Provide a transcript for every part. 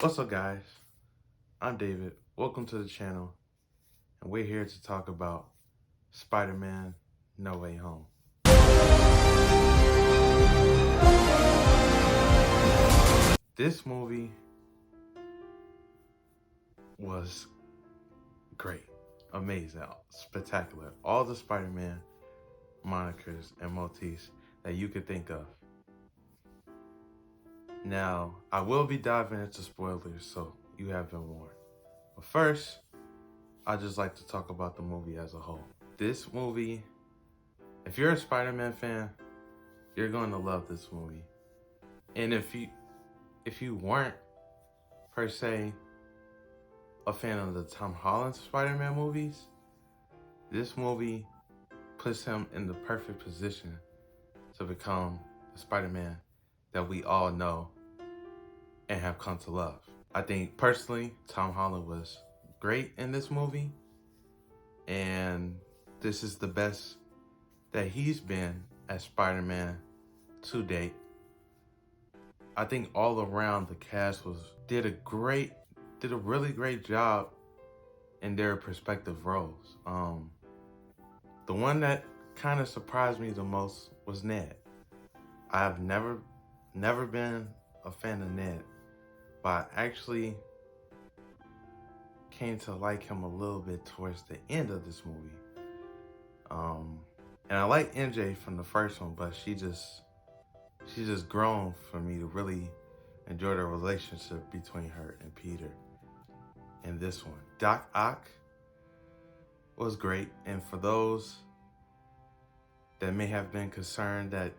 What's up, guys? I'm David. Welcome to the channel, and we're here to talk about Spider-Man No Way Home. This movie was great, amazing, spectacular. All the Spider-Man monikers and motifs that you could think of. Now, I will be diving into spoilers, so you have been warned. But first, I'd just like to talk about the movie as a whole. This movie, if you're a Spider-Man fan, you're going to love this movie. And if you weren't, per se, a fan of the Tom Holland Spider-Man movies, this movie puts him in the perfect position to become the Spider-Man that we all know and have come to love. I think, personally, Tom Holland was great in this movie, and this is the best that he's been as Spider-Man to date. I think all around the cast did a really great job in their respective roles. The one that kind of surprised me the most was Ned. I've never been a fan of Ned, but I actually came to like him a little bit towards the end of this movie. And I like MJ from the first one, but she's just grown for me to really enjoy the relationship between her and Peter in this one. Doc Ock was great, and for those that may have been concerned that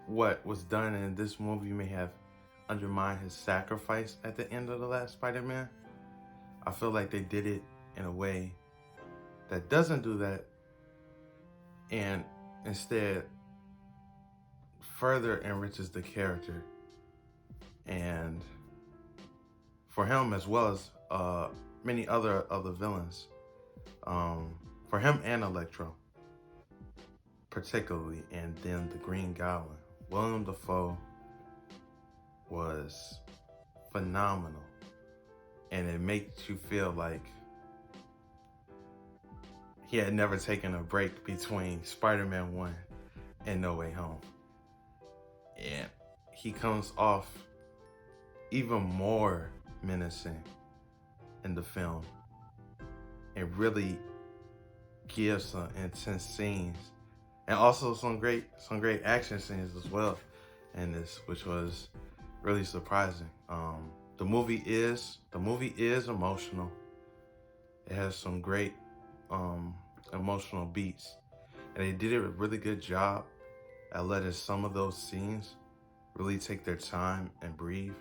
what was done in this movie may have undermined his sacrifice at the end of the last Spider-Man, I feel like they did it in a way that doesn't do that, and instead further enriches the character, and for him as well as many other villains, for him and Electro particularly, and then the Green Goblin. Willem Dafoe was phenomenal, and it makes you feel like he had never taken a break between Spider-Man 1 and No Way Home. And he comes off even more menacing in the film and really gives some intense scenes, and also some great action scenes as well in this, which was really surprising. The movie is emotional. It has some great emotional beats, and they did a really good job at letting some of those scenes really take their time and breathe,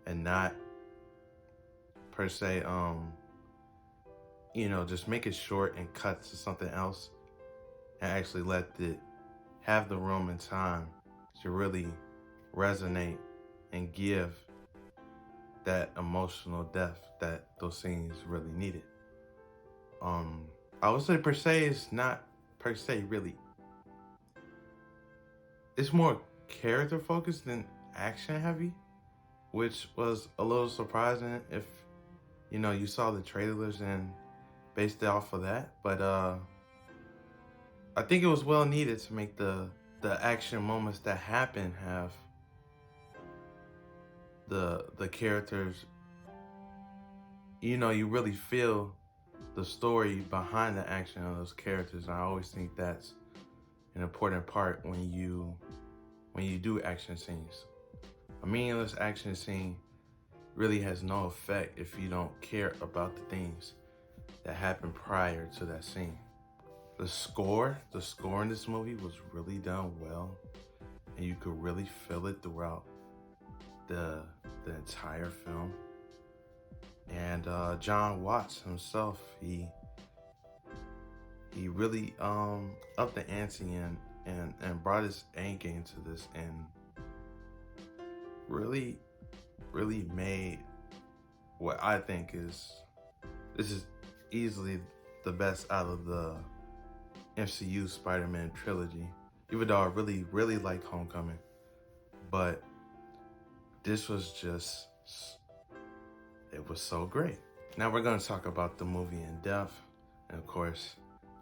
and not per se just make it short and cut to something else, and actually let it have the room and time to really resonate and give that emotional depth that those scenes really needed. I would say per se it's not per se really. It's more character focused than action heavy, which was a little surprising if you saw the trailers and based it off of that. But I think it was well needed to make the action moments that happen have the characters, you really feel the story behind the action of those characters. And I always think that's an important part when you do action scenes. A meaningless action scene really has no effect if you don't care about the things that happen prior to that scene. The score in this movie was really done well, and you could really feel it throughout the entire film. And John Watts himself, he really upped the ante and brought his A game to this, and really made what I think is easily the best out of the MCU Spider-Man trilogy. Even though I really like Homecoming, but this was just, it was so great. Now we're going to talk about the movie in depth. And of course,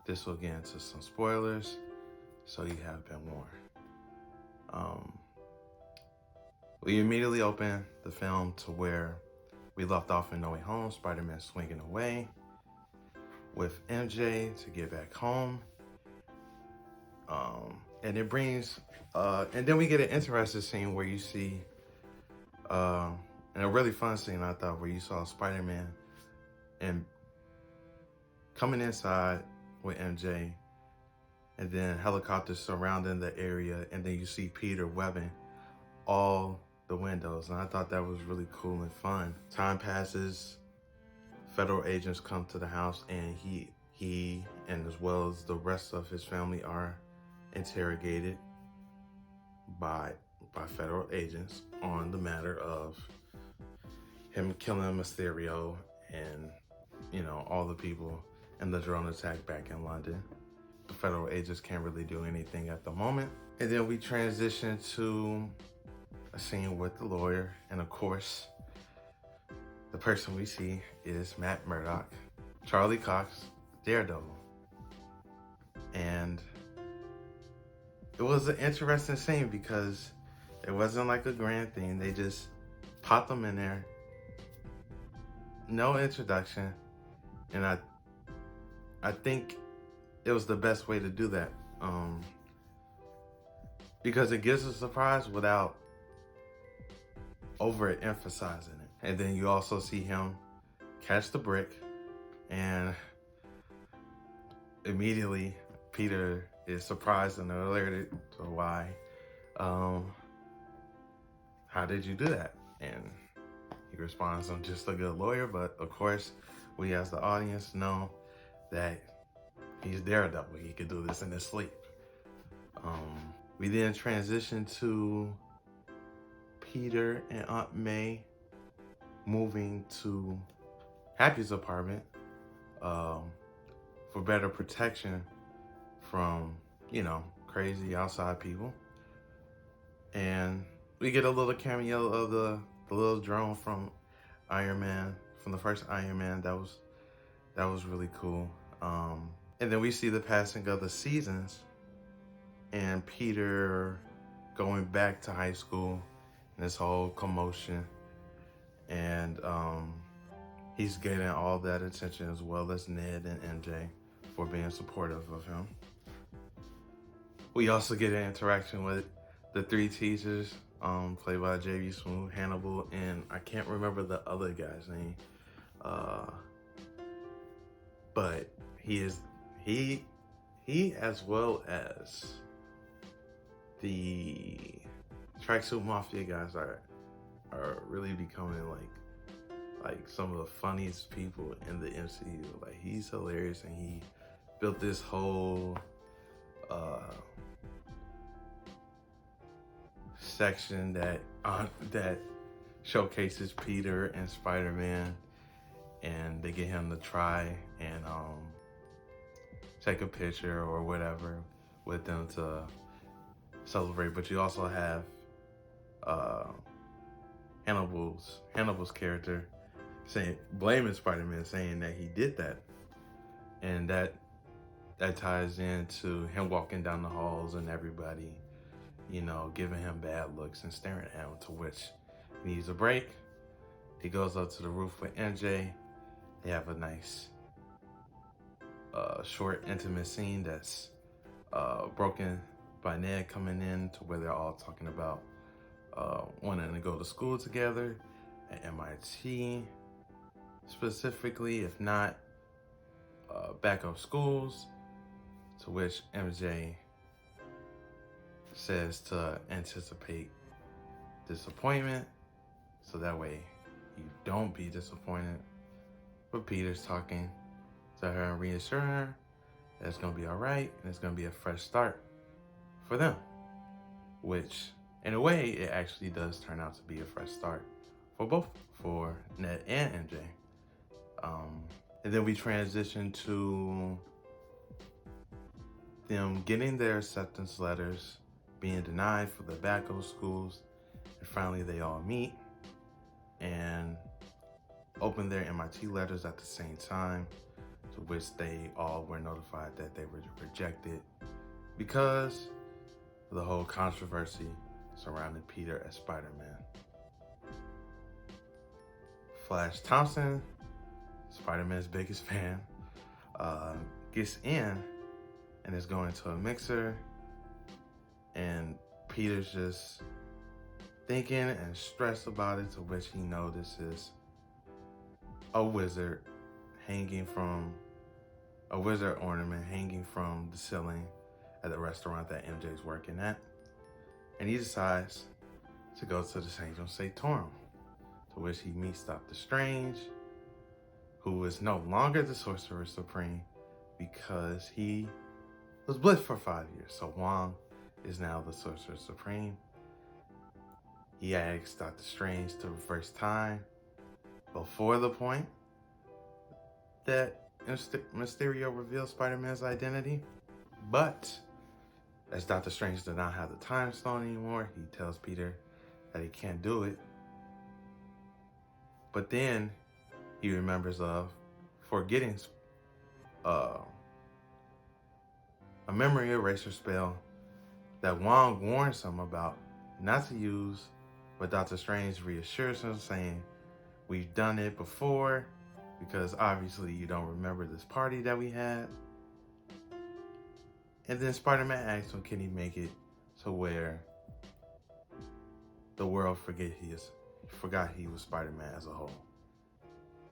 this will get into some spoilers, so you have been warned. We immediately open the film to where we left off in No Way Home, Spider-Man swinging away with MJ to get back home. And it brings, and then we get an interesting scene where you see, and a really fun scene I thought, where you saw Spider-Man and coming inside with MJ, and then helicopters surrounding the area, and then you see Peter webbing all the windows, and I thought that was really cool and fun. Time passes, federal agents come to the house, and he and as well as the rest of his family are interrogated by federal agents on the matter of him killing Mysterio and, you know, all the people in the drone attack back in London. The federal agents can't really do anything at the moment. And then we transition to a scene with the lawyer, and of course, the person we see is Matt Murdock, Charlie Cox, Daredevil. And it was an interesting scene because it wasn't like a grand thing. They just popped them in there. No introduction. And I think it was the best way to do that. Because it gives a surprise without overemphasizing it. And then you also see him catch the brick, and immediately Peter is surprised and alerted to why. How did you do that? And he responds, I'm just a good lawyer, but of course we as the audience know that he's Daredevil. He could do this in his sleep. We then transition to Peter and Aunt May moving to Happy's apartment for better protection from, you know, crazy outside people. And we get a little cameo of the little drone from Iron Man, from the first Iron Man. That was really cool. And then we see the passing of the seasons and Peter going back to high school and this whole commotion. And he's getting all that attention, as well as Ned and MJ for being supportive of him. We also get an interaction with the three teachers, played by J.B. Smoot, Hannibal, and I can't remember the other guy's name. But he as well as the Tracksuit Mafia guys are really becoming like some of the funniest people in the MCU. Like, he's hilarious, and he built this whole section that showcases Peter and Spider-Man, and they get him to try and take a picture or whatever with them to celebrate. But you also have Hannibal's character blaming Spider-Man, saying that he did that, and that ties into him walking down the halls and everybody, you know, giving him bad looks and staring at him, to which he needs a break. He goes up to the roof with MJ. They have a nice short intimate scene that's broken by Ned coming in, to where they're all talking about wanting to go to school together at MIT specifically, if not backup schools, to which MJ says to anticipate disappointment, so that way you don't be disappointed. But Peter's talking to her and reassuring her that it's gonna be all right, and it's gonna be a fresh start for them, which in a way it actually does turn out to be a fresh start for both, for Ned and MJ. And then we transition to them getting their acceptance letters, being denied for the backup schools, And finally they all meet and open their MIT letters at the same time, to which they all were notified that they were rejected because of the whole controversy surrounding Peter as Spider-Man. Flash Thompson, Spider-Man's biggest fan, gets in and is going to a mixer, and Peter's just thinking and stressed about it, to which he notices a wizard ornament hanging from the ceiling at the restaurant that MJ's working at. And he decides to go to the Sanctum Sanctorum, to which he meets Doctor Strange, who is no longer the Sorcerer Supreme because he was blitzed for 5 years. So Wong is now the Sorcerer Supreme. He asks Doctor Strange to reverse time before the point that Mysterio reveals Spider-Man's identity. But as Doctor Strange does not have the Time Stone anymore, he tells Peter that he can't do it. But then he remembers of forgetting a memory eraser spell that Wong warns him about not to use, but Doctor Strange reassures him, saying, "We've done it before, because obviously you don't remember this party that we had." And then Spider-Man asks him, can he make it to where the world forgot he was Spider-Man as a whole.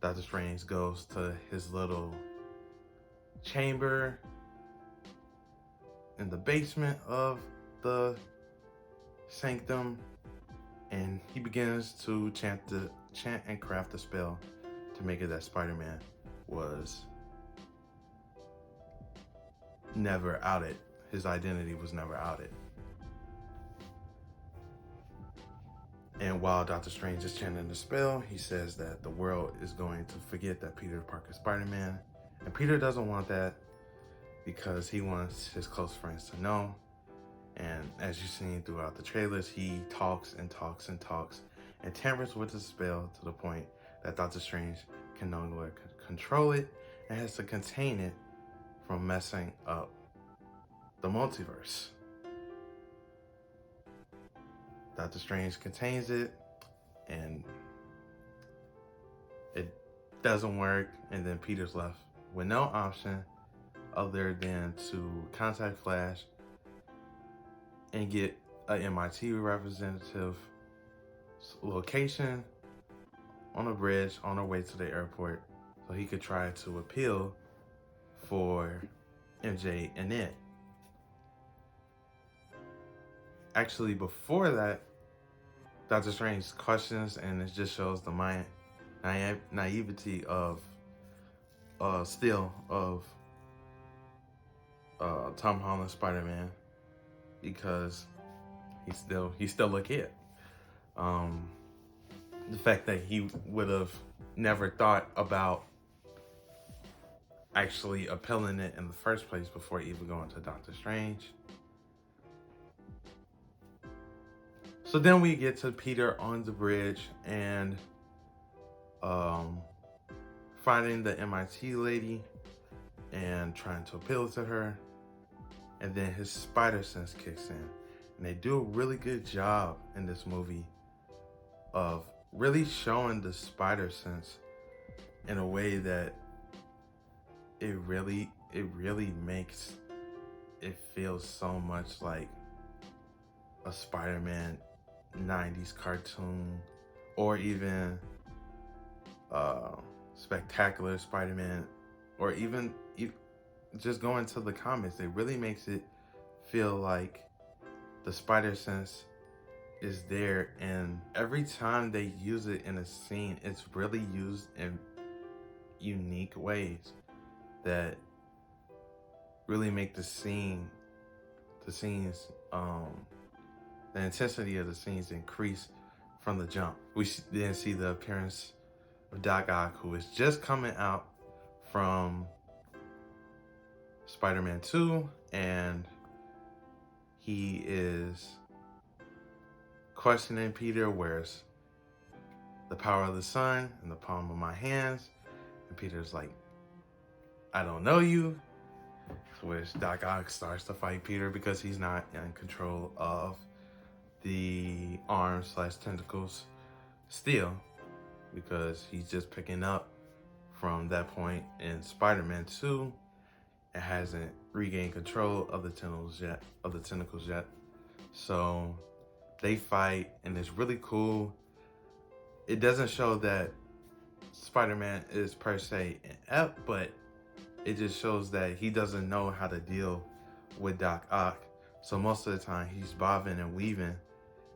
Doctor Strange goes to his little chamber in the basement of the sanctum, and he begins to chant and craft a spell to make it that Spider-Man was never outed. His identity was never outed. And while Doctor Strange is chanting the spell, he says that the world is going to forget that Peter Parker is Spider-Man. And Peter doesn't want that because he wants his close friends to know. And as you've seen throughout the trailers, he talks and talks and talks and tampers with the spell to the point that Doctor Strange can no longer control it and has to contain it from messing up the multiverse. Doctor Strange contains it, and it doesn't work, and then Peter's left with no option other than to contact Flash and get a MIT representative location on a bridge on our way to the airport so he could try to appeal for MJ and Ned. Actually, before that, Doctor Strange questions, and it just shows the naivety of Tom Holland Spider-Man, because he's still a kid. The fact that he would have never thought about actually appealing it in the first place before even going to Doctor Strange. So then we get to Peter on the bridge and finding the MIT lady and trying to appeal to her. And then his spider sense kicks in. And they do a really good job in this movie of really showing the spider sense in a way that it really makes it feel so much like a Spider-Man 90s cartoon, or even Spectacular Spider-Man, or even just going to the comics. It really makes it feel like the spider sense is there, and every time they use it in a scene, it's really used in unique ways that really make the intensity of the scenes increase from the jump. We then see the appearance of Doc Ock, who is just coming out from Spider-Man 2, and he is questioning Peter, where's the power of the sun in the palm of my hands? And Peter's like, I don't know you. Which Doc Ock starts to fight Peter because he's not in control of the arms/tentacles still, because he's just picking up from that point in Spider-Man 2 and hasn't regained control of the tentacles yet. So they fight, and it's really cool. It doesn't show that Spider-Man is per se inept, but it just shows that he doesn't know how to deal with Doc Ock. So most of the time he's bobbing and weaving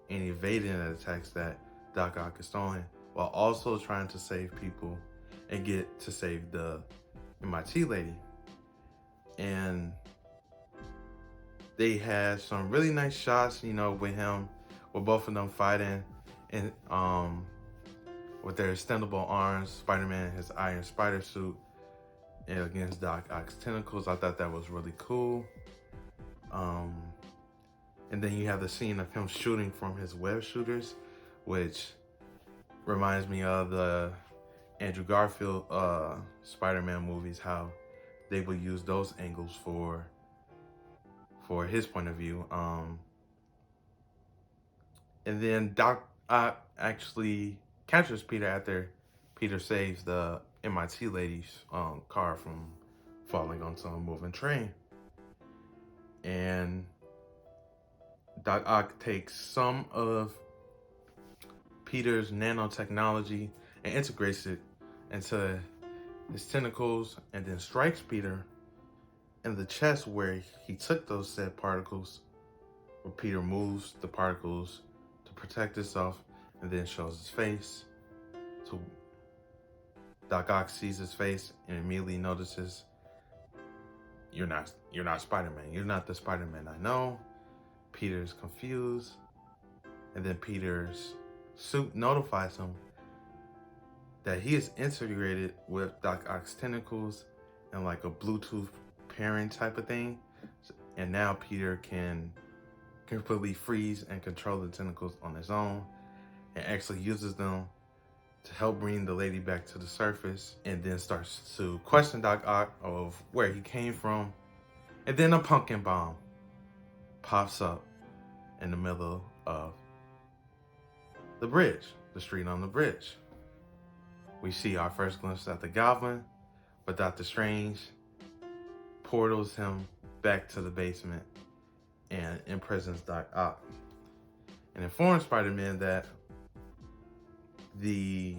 and evading the attacks that Doc Ock is throwing, while also trying to save people and get to save the MIT lady. And they had some really nice shots, you know, with both of them fighting, and with their extendable arms, Spider-Man in his Iron Spider suit, and against Doc Ock's tentacles. I thought that was really cool. And then you have the scene of him shooting from his web shooters, which reminds me of the Andrew Garfield Spider-Man movies, how they would use those angles for his point of view. And then Doc Ock actually captures Peter after Peter saves the MIT lady's car from falling onto a moving train. And Doc Ock takes some of Peter's nanotechnology and integrates it into his tentacles, and then strikes Peter in the chest where he took those said particles, where Peter moves the particles to protect himself and then shows his face. So Doc Ock sees his face and immediately notices, you're not Spider-Man. You're not the Spider-Man I know. Peter's confused, and then Peter's suit notifies him that he is integrated with Doc Ock's tentacles and like a Bluetooth pairing type of thing. And now Peter can completely freeze and control the tentacles on his own, and actually uses them to help bring the lady back to the surface, and then starts to question Doc Ock of where he came from. And then a pumpkin bomb pops up in the middle of the bridge, the street on the bridge. We see our first glimpse at the Goblin, but Dr. Strange portals him back to the basement and imprisons Doc Ock, and informs Spider-Man that the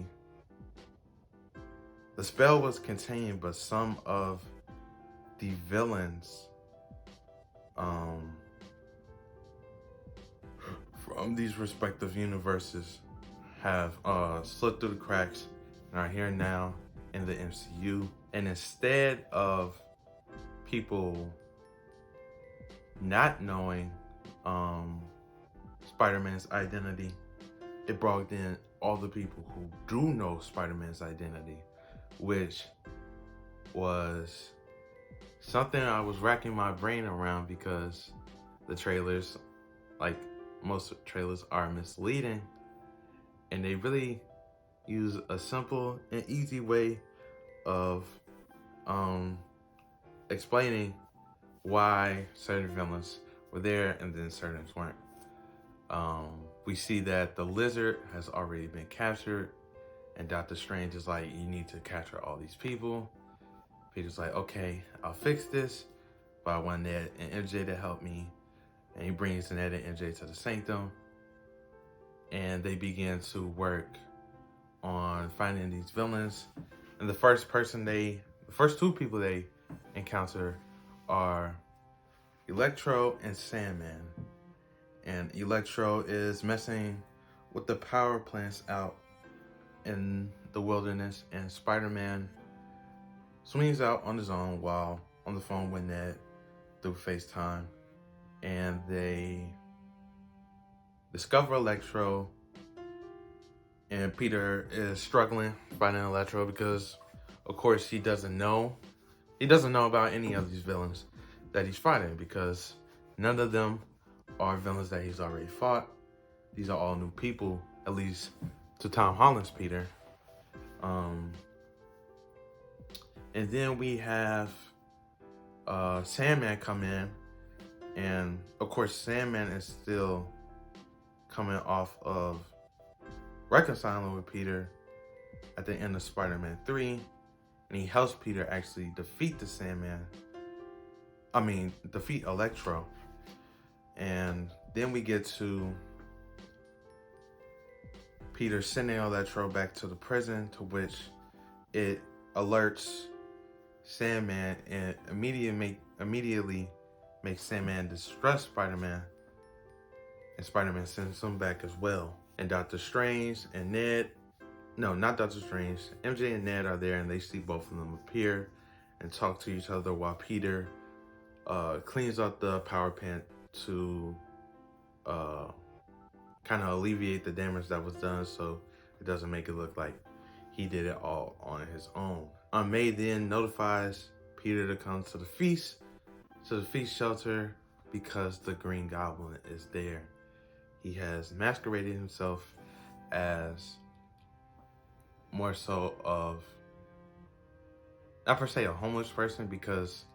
spell was contained, but some of the villains from these respective universes have slipped through the cracks and are here now in the MCU. And instead of people not knowing Spider-Man's identity, it brought in all the people who do know Spider-Man's identity, which was something I was racking my brain around, because the trailers, like most trailers, are misleading, and they really use a simple and easy way of explaining why certain villains were there and then certain weren't. We see that the Lizard has already been captured, and Doctor Strange is like, you need to capture all these people. Peter's like, okay, I'll fix this, but I want Ned and MJ to help me. And he brings Ned and MJ to the Sanctum, and they begin to work on finding these villains. And the first two people they encounter are Electro and Sandman. And Electro is messing with the power plants out in the wilderness, and Spider-Man swings out on his own while on the phone with Ned through FaceTime, and they discover Electro, and Peter is struggling finding Electro because, of course, he doesn't know about any of these villains that he's fighting, because none of them are villains that he's already fought. these are all new people, at least to Tom Holland's Peter. And then we have Sandman come in, and of course Sandman is still coming off of reconciling with Peter at the end of Spider-Man 3, and he helps Peter actually defeat the Sandman. Defeat Electro. And then we get to Peter sending Electro back to the prison, to which it alerts Sandman and immediately makes Sandman distrust Spider-Man, and Spider-Man sends him back as well. And Doctor Strange and not Doctor Strange, MJ and Ned are there, and they see both of them appear and talk to each other while Peter cleans up the power plant to kind of alleviate the damage that was done, so it doesn't make it look like he did it all on his own. May then notifies Peter to come to the feast shelter because the Green Goblin is there. He has masqueraded himself as more so of, not per se a homeless person, because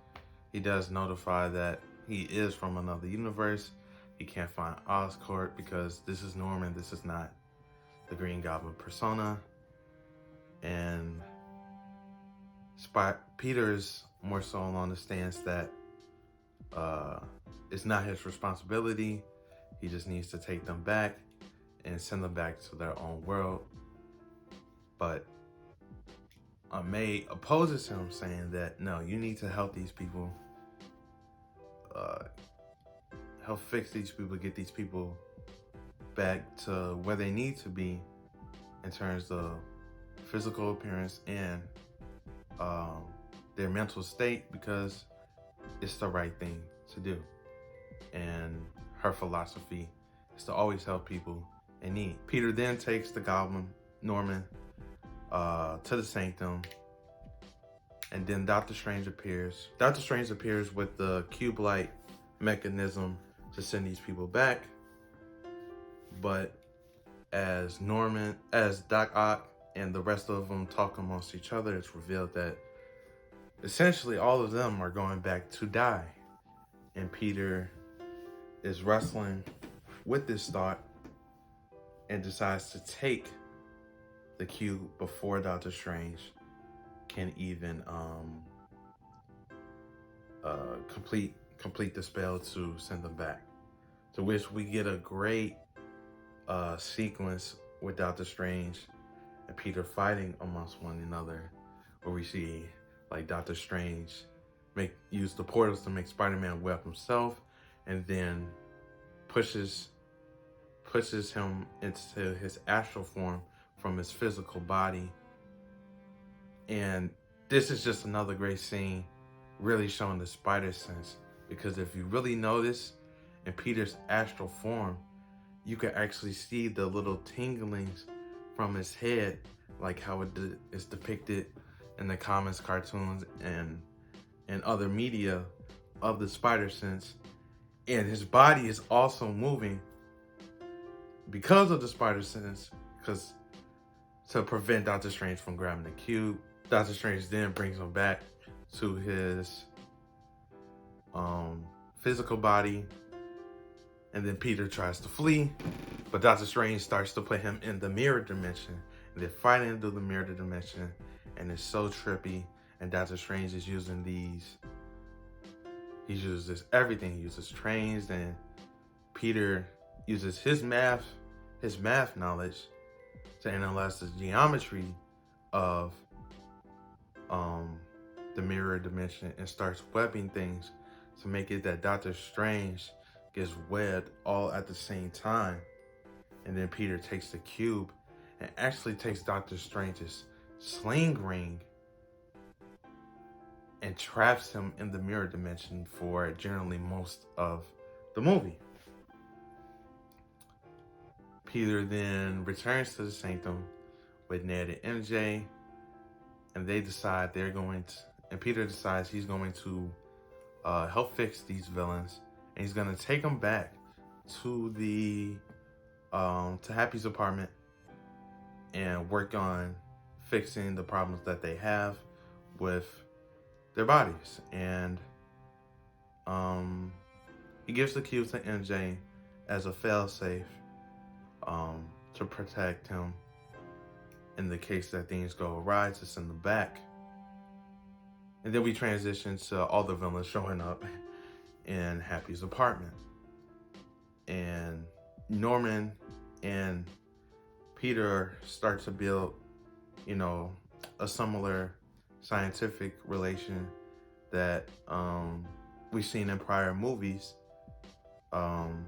he does notify that he is from another universe. He can't find Oscorp because this is Norman, this is not the Green Goblin persona. And Peter's more so on the stance that it's not his responsibility. He just needs to take them back and send them back to their own world. But May opposes him, saying that no, you need to help these people, help fix these people, get these people back to where they need to be in terms of physical appearance and their mental state, because it's the right thing to do. And her philosophy is to always help people in need. Peter then takes the Goblin, Norman, to the Sanctum, and then Doctor Strange appears. Doctor Strange appears with the cube-like mechanism to send these people back. But as Doc Ock and the rest of them talk amongst each other, it's revealed that essentially all of them are going back to die. And Peter is wrestling with this thought and decides to take the cube before Doctor Strange can even complete the spell to send them back. To which we get a great sequence with Doctor Strange and Peter fighting amongst one another, where we see like Doctor Strange use the portals to make Spider-Man web himself, and then pushes him into his astral form from his physical body. And this is just another great scene, really showing the spider sense, because if you really notice in Peter's astral form, you can actually see the little tinglings from his head, like how it is depicted in the comics, cartoons, and other media of the spider sense. And his body is also moving because of the spider sense, because to prevent Doctor Strange from grabbing the cube. Doctor Strange then brings him back to his physical body, and then Peter tries to flee, but Doctor Strange starts to put him in the mirror dimension, and they're fighting through the mirror dimension, and it's so trippy. And Doctor Strange is using he uses everything. He uses trains, and Peter uses his math knowledge to analyze the geometry of the mirror dimension, and starts webbing things to make it that Doctor Strange gets webbed all at the same time. And then Peter takes the cube and actually takes Doctor Strange's sling ring and traps him in the mirror dimension for generally most of the movie. Peter then returns to the Sanctum with Ned and MJ, and they decide and Peter decides he's going to help fix these villains, and he's going to take them back to the to Happy's apartment and work on fixing the problems that they have with their bodies. And he gives the cue to MJ as a failsafe to protect him in the case that things go awry, to send them back. And then we transition to all the villains showing up in Happy's apartment. And Norman and Peter start to build, a similar scientific relation that we've seen in prior movies and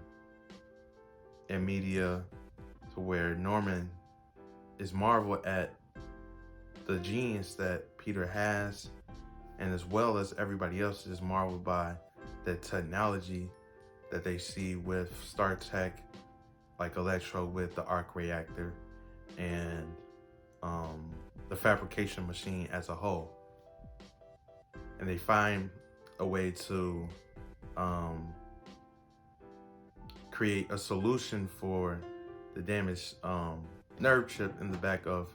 media, to where Norman is marveled at the genius that Peter has, and as well as everybody else is marveled by the technology that they see with Star Trek, like Electro with the arc reactor and the fabrication machine as a whole. And they find a way to create a solution for the damaged nerve chip in the back of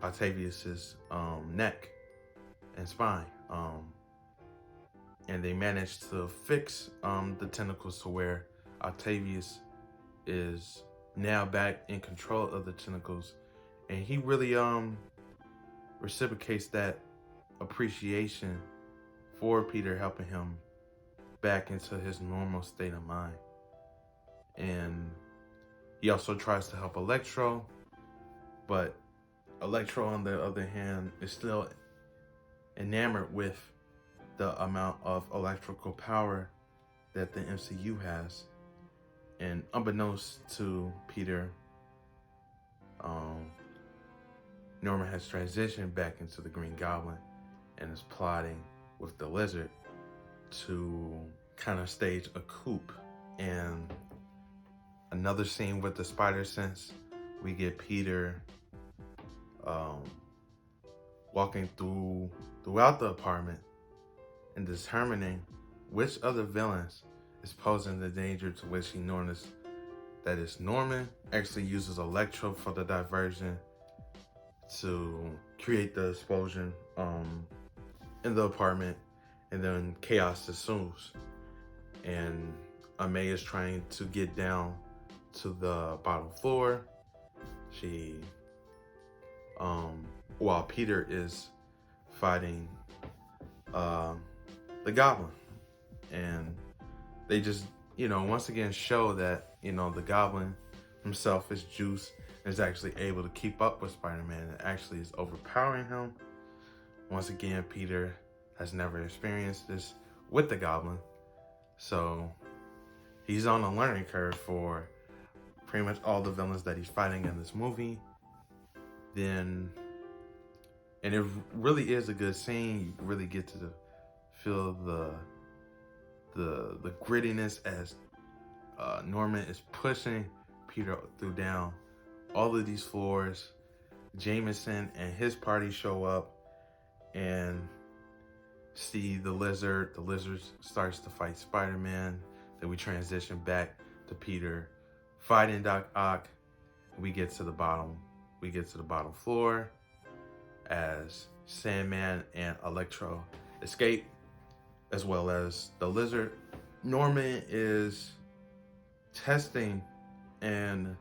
Octavius's neck and spine. And they managed to fix the tentacles to where Octavius is now back in control of the tentacles, and he really reciprocates that appreciation for Peter helping him back into his normal state of mind. And he also tries to help Electro, but Electro, on the other hand, is still enamored with the amount of electrical power that the MCU has. And unbeknownst to Peter, Norman has transitioned back into the Green Goblin and is plotting with the Lizard to kind of stage a coup. And another scene with the spider sense, we get Peter walking throughout the apartment and determining which other villains is posing the danger, to which he noticed that is Norman actually uses Electro for the diversion to create the explosion in the apartment, and then chaos ensues. And May is trying to get down to the bottom floor. She, while Peter is fighting the Goblin, and they just, once again show that, the Goblin himself is juice, is actually able to keep up with Spider-Man and actually is overpowering him. Once again, Peter has never experienced this with the Goblin, so he's on a learning curve for pretty much all the villains that he's fighting in this movie. And it really is a good scene. You really get to feel the grittiness as Norman is pushing Peter through down all of these floors. Jameson and his party show up and see the Lizard. The Lizard starts to fight Spider-Man. Then we transition back to Peter fighting Doc Ock. We get to the bottom floor as Sandman and Electro escape, as well as the Lizard. Norman is testing and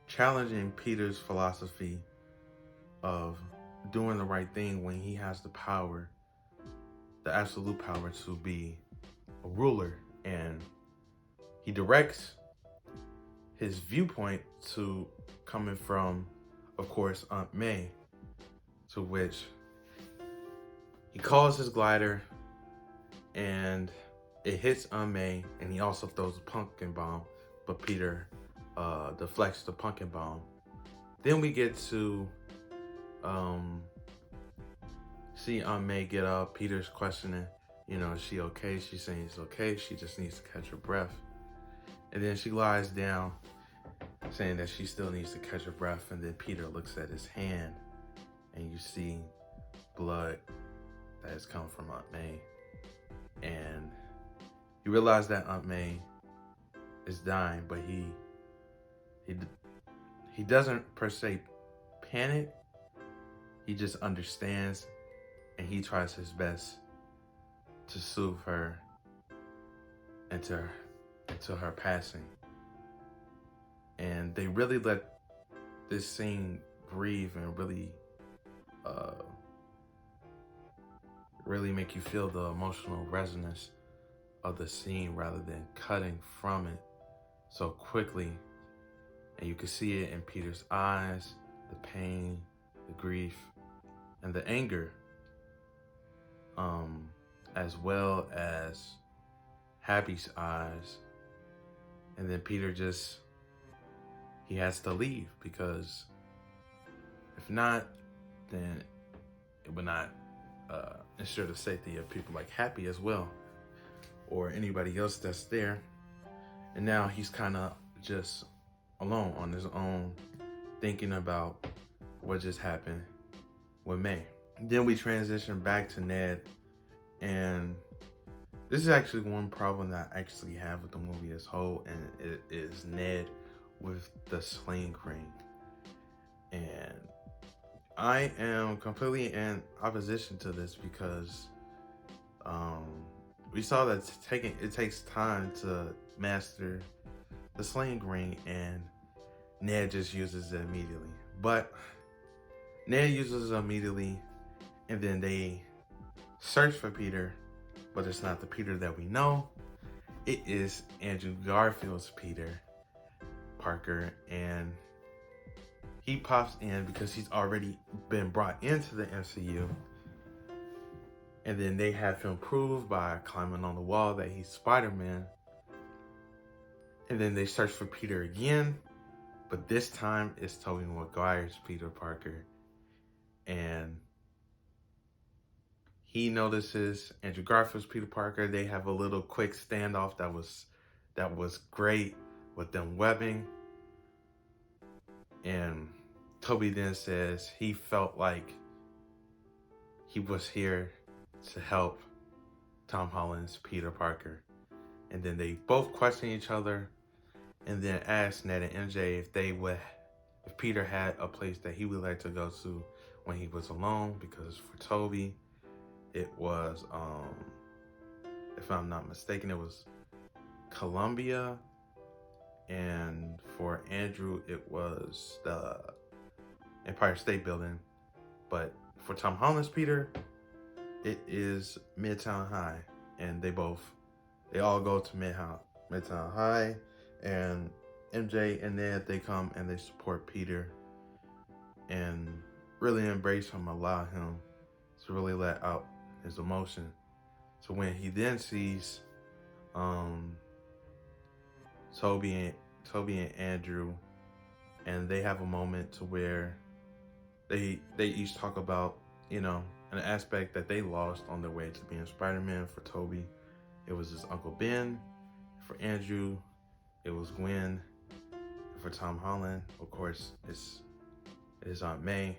challenging Peter's philosophy of doing the right thing when he has the power, the absolute power to be a ruler. And he directs his viewpoint to coming from, of course, Aunt May, to which he calls his glider and it hits Aunt May, and he also throws a pumpkin bomb, but Peter deflects the pumpkin bomb. Then we get to see Aunt May get up. Peter's questioning, is she okay? She's saying it's okay. She just needs to catch her breath. And then she lies down, saying that she still needs to catch her breath. And then Peter looks at his hand, and you see blood that has come from Aunt May. And you realize that Aunt May is dying, but he doesn't per se panic. He just understands, and he tries his best to soothe her into her passing. And they really let this scene breathe and really make you feel the emotional resonance of the scene rather than cutting from it so quickly. And you can see it in Peter's eyes, the pain, the grief, and the anger, as well as Happy's eyes. And then Peter he has to leave, because if not, then it would not ensure the safety of people like Happy as well, or anybody else that's there. And now he's kind of just alone on his own, thinking about what just happened with May. Then we transition back to Ned, and this is actually one problem that I actually have with the movie as a whole, and it is Ned with the sling ring. And I am completely in opposition to this, because we saw that it takes time to master the sling ring, and Ned just uses it immediately. But Ned uses it immediately, and then they search for Peter, but it's not the Peter that we know. It is Andrew Garfield's Peter Parker, and he pops in because he's already been brought into the MCU. And then they have him prove by climbing on the wall that he's Spider-Man. And then they search for Peter again, but this time it's Tobey Maguire's Peter Parker. And he notices Andrew Garfield's Peter Parker. They have a little quick standoff that was great with them webbing. And Tobey then says he felt like he was here to help Tom Holland's Peter Parker. And then they both question each other, and then ask Ned and MJ if Peter had a place that he would like to go to when he was alone, because for Tobey, it was, if I'm not mistaken, it was Columbia, and for Andrew, it was the Empire State Building. But for Tom Holland's Peter, it is Midtown High, and they all go to Midtown High, and MJ and Ned, they come and they support Peter and really embrace him, allow him to really let out his emotion. So when he then sees Tobey and Andrew, and they have a moment to where they each talk about, an aspect that they lost on their way to being Spider-Man. For Tobey, it was his Uncle Ben. For Andrew, it was Gwen. And for Tom Holland, of course, it's his Aunt May.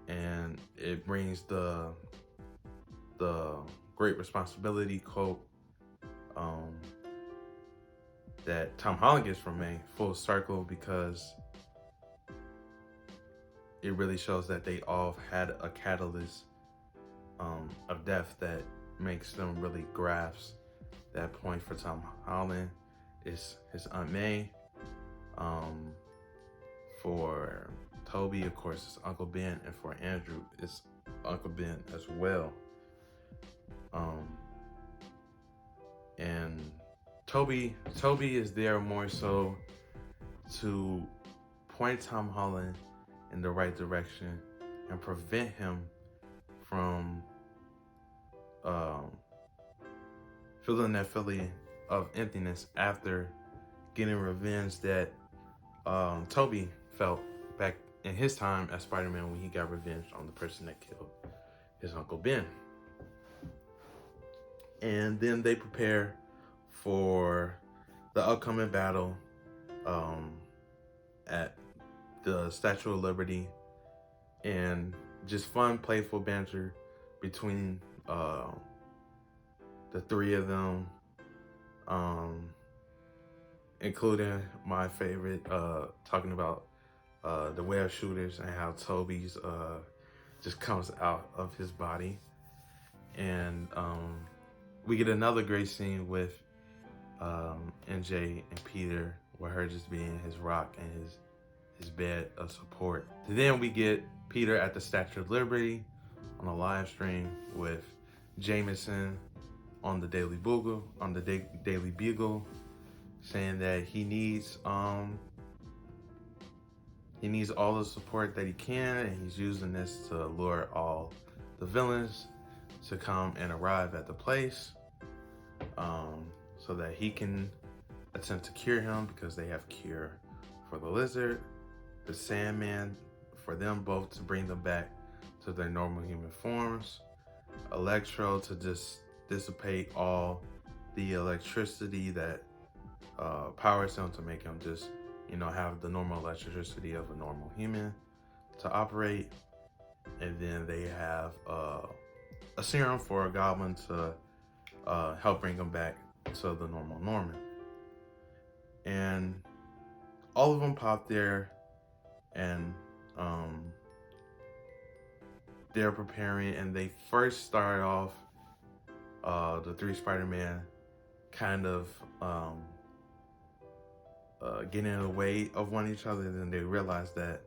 And it brings the great responsibility quote that Tom Holland gets from May full circle, because it really shows that they all had a catalyst of death that makes them really grasp that point. For Tom Holland, it's his Aunt May. For Tobey, of course, it's Uncle Ben, and for Andrew, it's Uncle Ben as well. And Tobey is there more so to point Tom Holland in the right direction and prevent him from feeling that feeling of emptiness after getting revenge that Tobey felt back in his time as Spider-Man, when he got revenge on the person that killed his Uncle Ben. And then they prepare for the upcoming battle at the Statue of Liberty, and just fun, playful banter between the three of them. including my favorite, talking about the web shooters and how Toby's just comes out of his body. And we get another great scene with NJ and Peter, with her just being his rock and his bed of support. Then we get Peter at the Statue of Liberty on a live stream with Jameson on the Daily Bugle, saying that he needs all the support that he can, and he's using this to lure all the villains to come and arrive at the place, so that he can attempt to cure him, because they have cure for the lizard, the Sandman, for them both to bring them back to their normal human forms, Electro to just dissipate all the electricity that powers him, to make him just, have the normal electricity of a normal human to operate. And then they have a serum for a Goblin to help bring him back to the normal Norman. And all of them pop there, and they're preparing, and they first start off, the three Spider-Man kind of getting in the way of one each other. And then they realize that,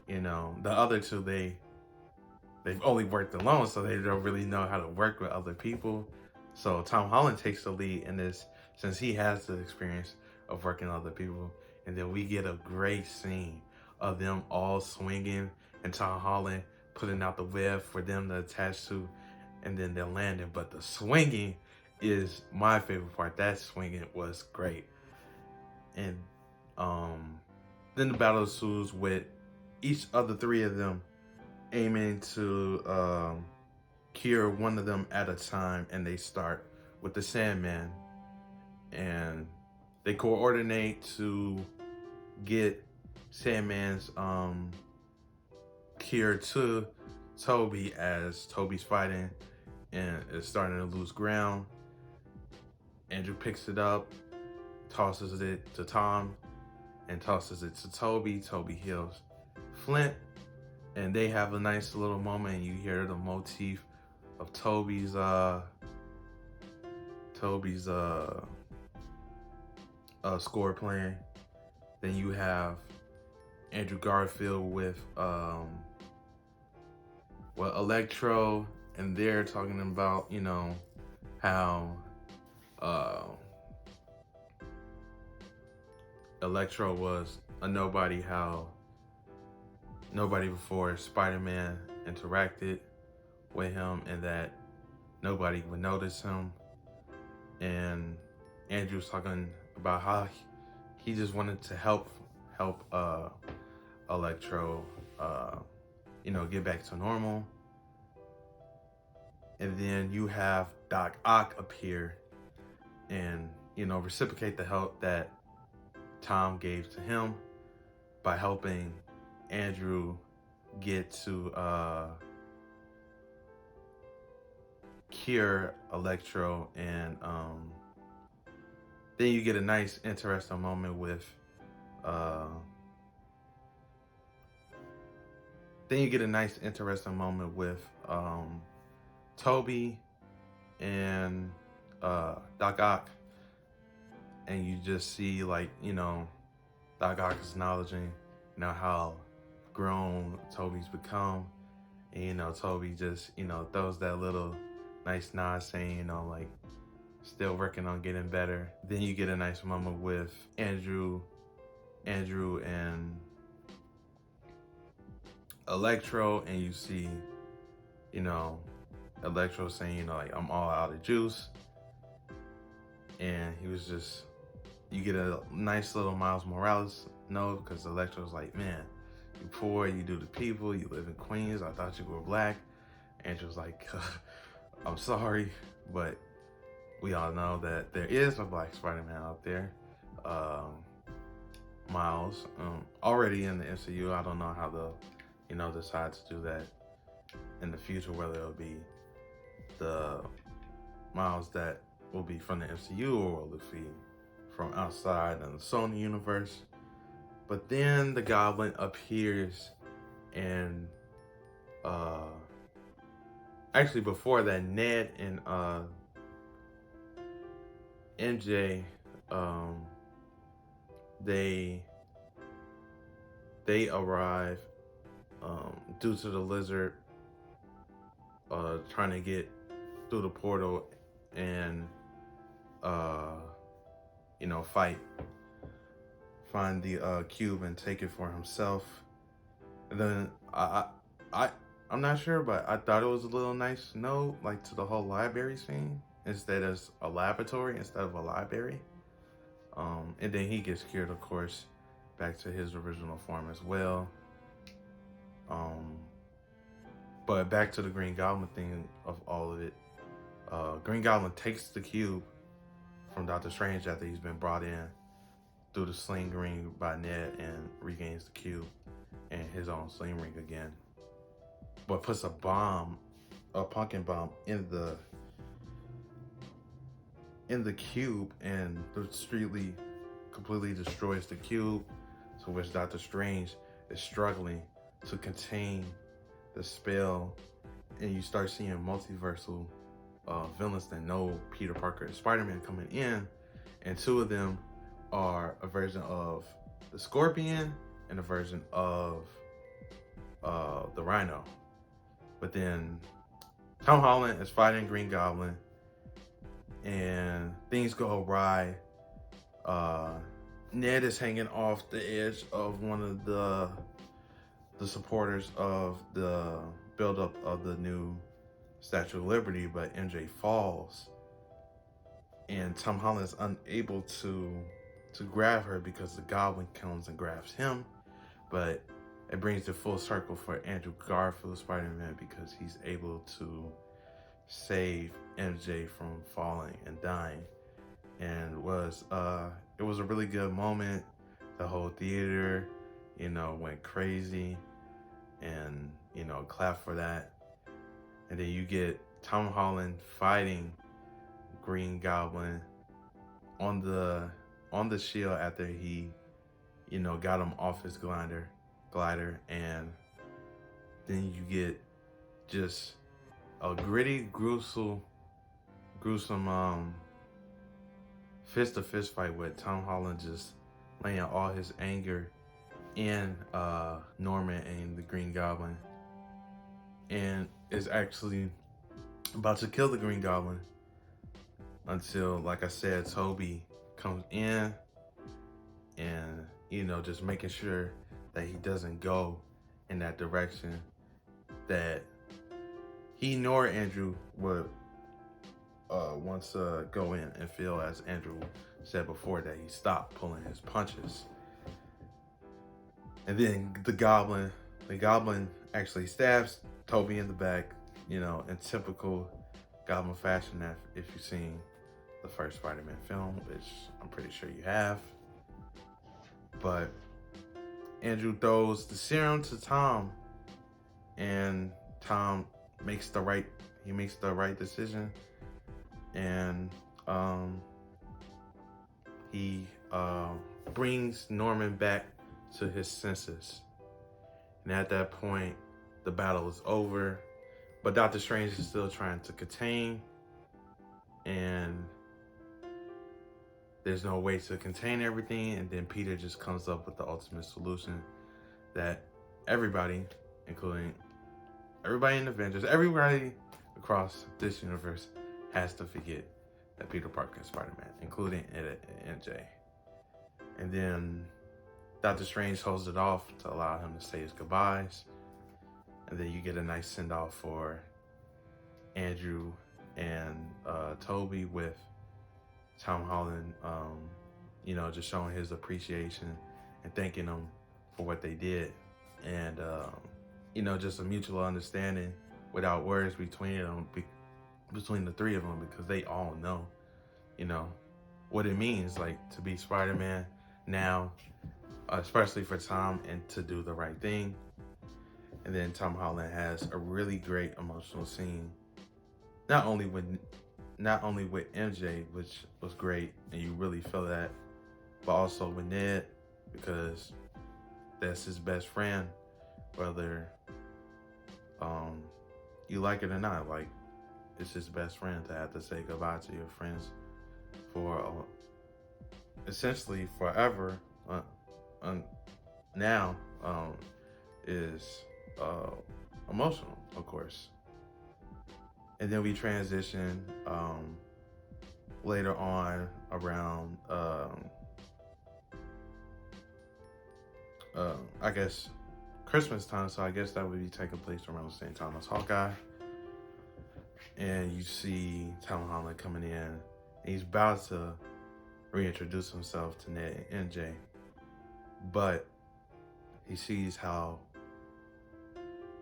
the other two, they've only worked alone, so they don't really know how to work with other people. So Tom Holland takes the lead in this, since he has the experience of working with other people. And then we get a great scene of them all swinging, and Tom Holland putting out the web for them to attach to, and then they're landing. But the swinging is my favorite part. That swinging was great. And then the battle ensues with each of the three of them aiming to cure one of them at a time, and they start with the Sandman, and they coordinate to get Sandman's cure to Toby, as Toby's fighting and is starting to lose ground. Andrew picks it up, tosses it to Tom, and tosses it to Toby. Toby heals Flint, and they have a nice little moment, and you hear the motif of Toby's score playing. Then you have Andrew Garfield with Electro, and they're talking about, how Electro was a nobody, how nobody before Spider-Man interacted with him, and that nobody would notice him. And Andrew's talking about how he just wanted to help Electro, get back to normal. And then you have Doc Ock appear and, reciprocate the help that Tom gave to him by helping Andrew get to cure Electro. And then you get a nice, interesting moment with Toby and Doc Ock, and you just see, Doc Ock is acknowledging, how grown Toby's become, and Toby just throws that little nice nod, saying still working on getting better. Then you get a nice moment with Andrew and Electro, and you see Electro saying I'm all out of juice, and he was just, you get a nice little Miles Morales note, because Electro's like, man, you poor, you do the people, you live in Queens, I thought you were black. Andrew's like, I'm sorry, but we all know that there is a black Spider-Man out there. Miles, already in the MCU. I don't know how they'll, decide to do that in the future, whether it'll be the Miles that will be from the MCU or will it be from outside in the Sony universe. But then the Goblin appears, and actually before that, Ned and MJ, they arrive due to the lizard trying to get through the portal and find the cube and take it for himself. And then I'm not sure, but I thought it was a little nice note, like, to the whole library scene, instead of a laboratory instead of a library. And then he gets cured, of course, back to his original form as well. But back to the Green Goblin thing of all of it. Green Goblin takes the cube from Doctor Strange after he's been brought in through the sling ring by Ned and regains the cube and his own sling ring again. But puts a pumpkin bomb in the cube, and completely destroys the cube, to which Doctor Strange is struggling to contain the spell, and you start seeing multiversal villains that know Peter Parker and Spider-Man coming in, and two of them are a version of the Scorpion and a version of the Rhino. But then Tom Holland is fighting Green Goblin, and things go awry. Ned is hanging off the edge of one of the supporters of the buildup of the new Statue of Liberty, but MJ falls, and Tom Holland is unable to grab her because the Goblin comes and grabs him. But it brings it full circle for Andrew Garfield Spider-Man, because he's able to save MJ from falling and dying. And it was a really good moment. The whole theater, went crazy, and clap for that. And then you get Tom Holland fighting Green Goblin on the shield after he got him off his glider, and then you get just a gritty, gruesome fist-to-fist fight with Tom Holland just laying all his anger in Norman and the Green Goblin, and is actually about to kill the Green Goblin until, like I said, Toby comes in and just making sure that he doesn't go in that direction that he nor Andrew would wants to go in and feel, as Andrew said before, that he stopped pulling his punches. And then the Goblin actually stabs Toby in the back, in typical Goblin fashion, if you've seen the first Spider-Man film, which I'm pretty sure you have. But Andrew throws the serum to Tom, and Tom makes the right decision, and he brings Norman back to his senses. And at that point, the battle is over, but Doctor Strange is still trying to contain, and there's no way to contain everything. And then Peter just comes up with the ultimate solution that everybody, including everybody in the Avengers, everybody across this universe, has to forget that Peter Parker is Spider-Man, including MJ. And then Doctor Strange holds it off to allow him to say his goodbyes. And then you get a nice send-off for Andrew and Toby, with Tom Holland, just showing his appreciation and thanking them for what they did. And, just a mutual understanding without words between the three of them, because they all know, what it means, like, to be Spider-Man now, especially for Tom, and to do the right thing. And then Tom Holland has a really great emotional scene, not only with MJ, which was great, and you really feel that but also with Ned, because that's his best friend, whether you like it or not. Like, it's his best friend to have to say goodbye to your friends for essentially forever. Now is uh, emotional, of course. And then we transition later on around, I guess, Christmas time. So I guess that would be taking place around the same time as Hawkeye. And you see Tom Holland coming in, and he's about to reintroduce himself to Ned and MJ, but he sees how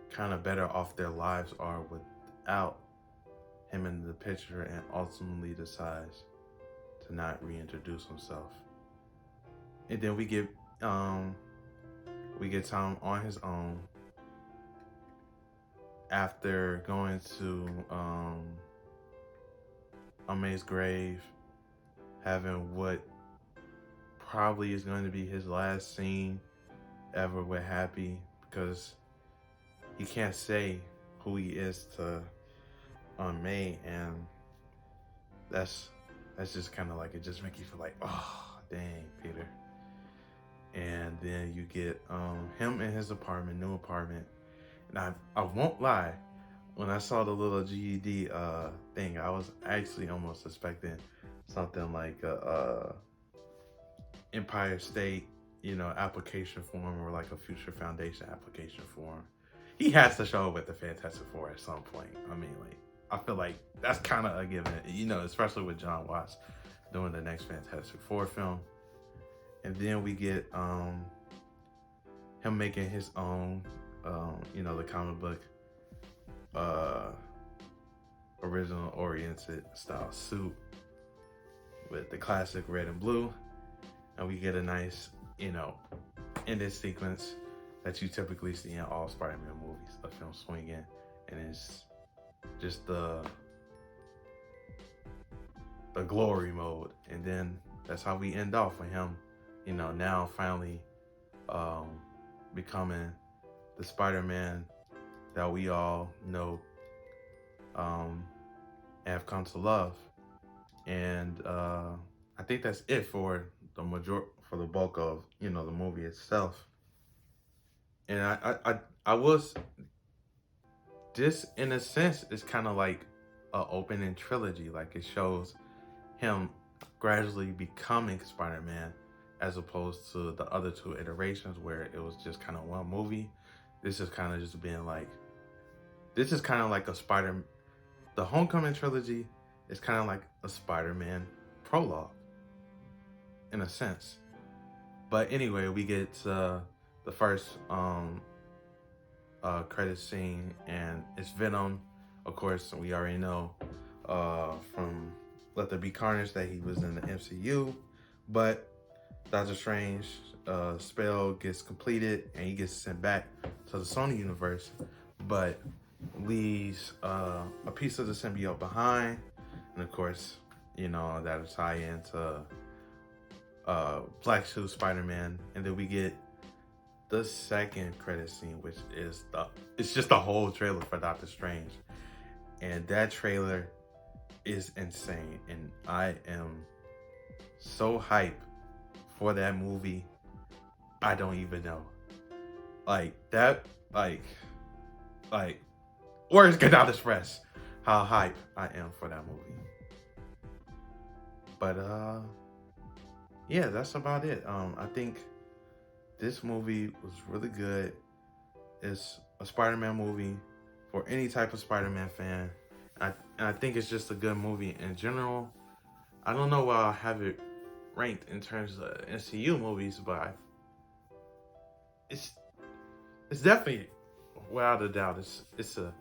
kind of better off their lives are without him in the picture, and ultimately decides to not reintroduce himself. And then we get Tom on his own after going to May's grave, having what probably is going to be his last scene ever with Happy, because he can't say who he is to May, and that's just kind of like, it just makes you feel like, oh dang, Peter. And then you get him in his apartment, new apartment, and I won't lie, when I saw the little GED thing, I was actually almost expecting something like a Empire State, application form, or like a Future Foundation application form. He has to show up with the Fantastic Four at some point. I mean, like, I feel like that's kind of a given, especially with John Watts doing the next Fantastic Four film. And then we get him making his own, the comic book original oriented style suit with the classic red and blue. And we get a nice, ending sequence that you typically see in all Spider-Man movies, the film swinging, and it's just the glory mode. And then that's how we end off with him, now finally becoming the Spider-Man that we all know and have come to love. And I think that's it for the bulk of the movie itself. And I was, this in a sense is kind of like an opening trilogy. Like, it shows him gradually becoming Spider-Man, as opposed to the other two iterations where it was just kind of one movie. This is kind of just being like, this is kind of like the Homecoming trilogy is kind of like a Spider-Man prologue, in a sense. But anyway, we get the first credit scene, and it's Venom. Of course, we already know from Let There Be Carnage that he was in the MCU, but Doctor Strange spell gets completed, and he gets sent back to the Sony universe, but leaves a piece of the symbiote behind. And of course, that'll tie into Black Suit Spider-Man. And then we get the second credit scene, which is it's just the whole trailer for Doctor Strange. And that trailer is insane. And I am so hyped for that movie. I don't even know. Words cannot express how hype I am for that movie. But yeah, that's about it. I think this movie was really good. It's a Spider-Man movie for any type of Spider-Man fan. And I think it's just a good movie in general. I don't know why I have it ranked in terms of MCU movies, but it's definitely, without a doubt, it's a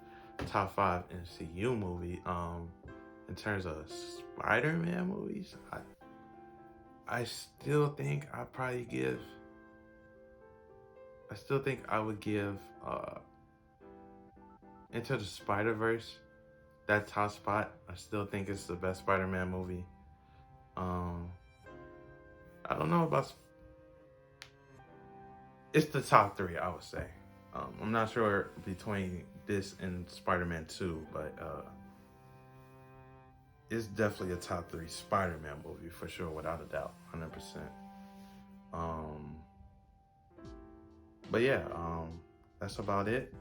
top 5 MCU movie. In terms of Spider-Man movies, I still think I would give Into the Spider-Verse that top spot. I still think it's the best Spider-Man movie. I don't know about. It's the top three, I would say. I'm not sure between this and Spider-Man 2, but it's definitely a top three Spider-Man movie for sure, without a doubt, 100%. But yeah, that's about it.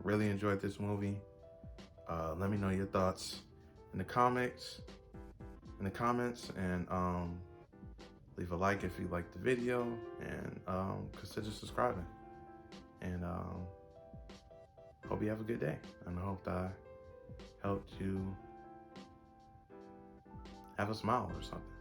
Really enjoyed this movie. Let me know your thoughts in the comments. And leave a like if you liked the video, and consider subscribing. And hope you have a good day. And I hope that I helped you have a smile or something.